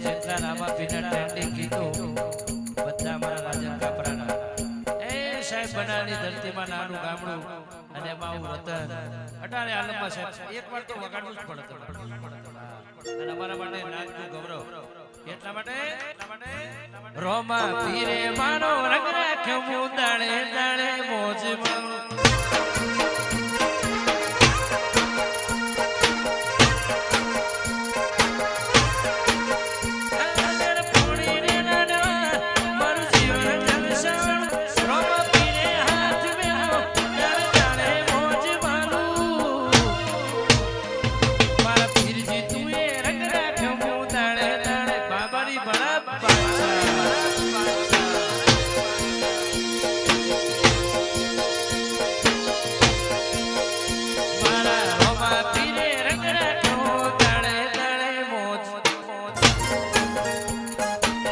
જેટલા રામા પીના ટ્રેન્ડિંગ ગીતો બધા મારા રાજન કાપરાના એ સાહેબ બનાની ધરતીમાં નાનું ગામડું અને એમાં હું રતન અટાણે આલમમાં સાહેબ એકવાર તો વગાડવું જ પડે અને અમારા માટે નાગનું ગૌરવ એટલા માટે રોમા પીરે મારો રંગ રાખ્યો દાણે દાણે મોજ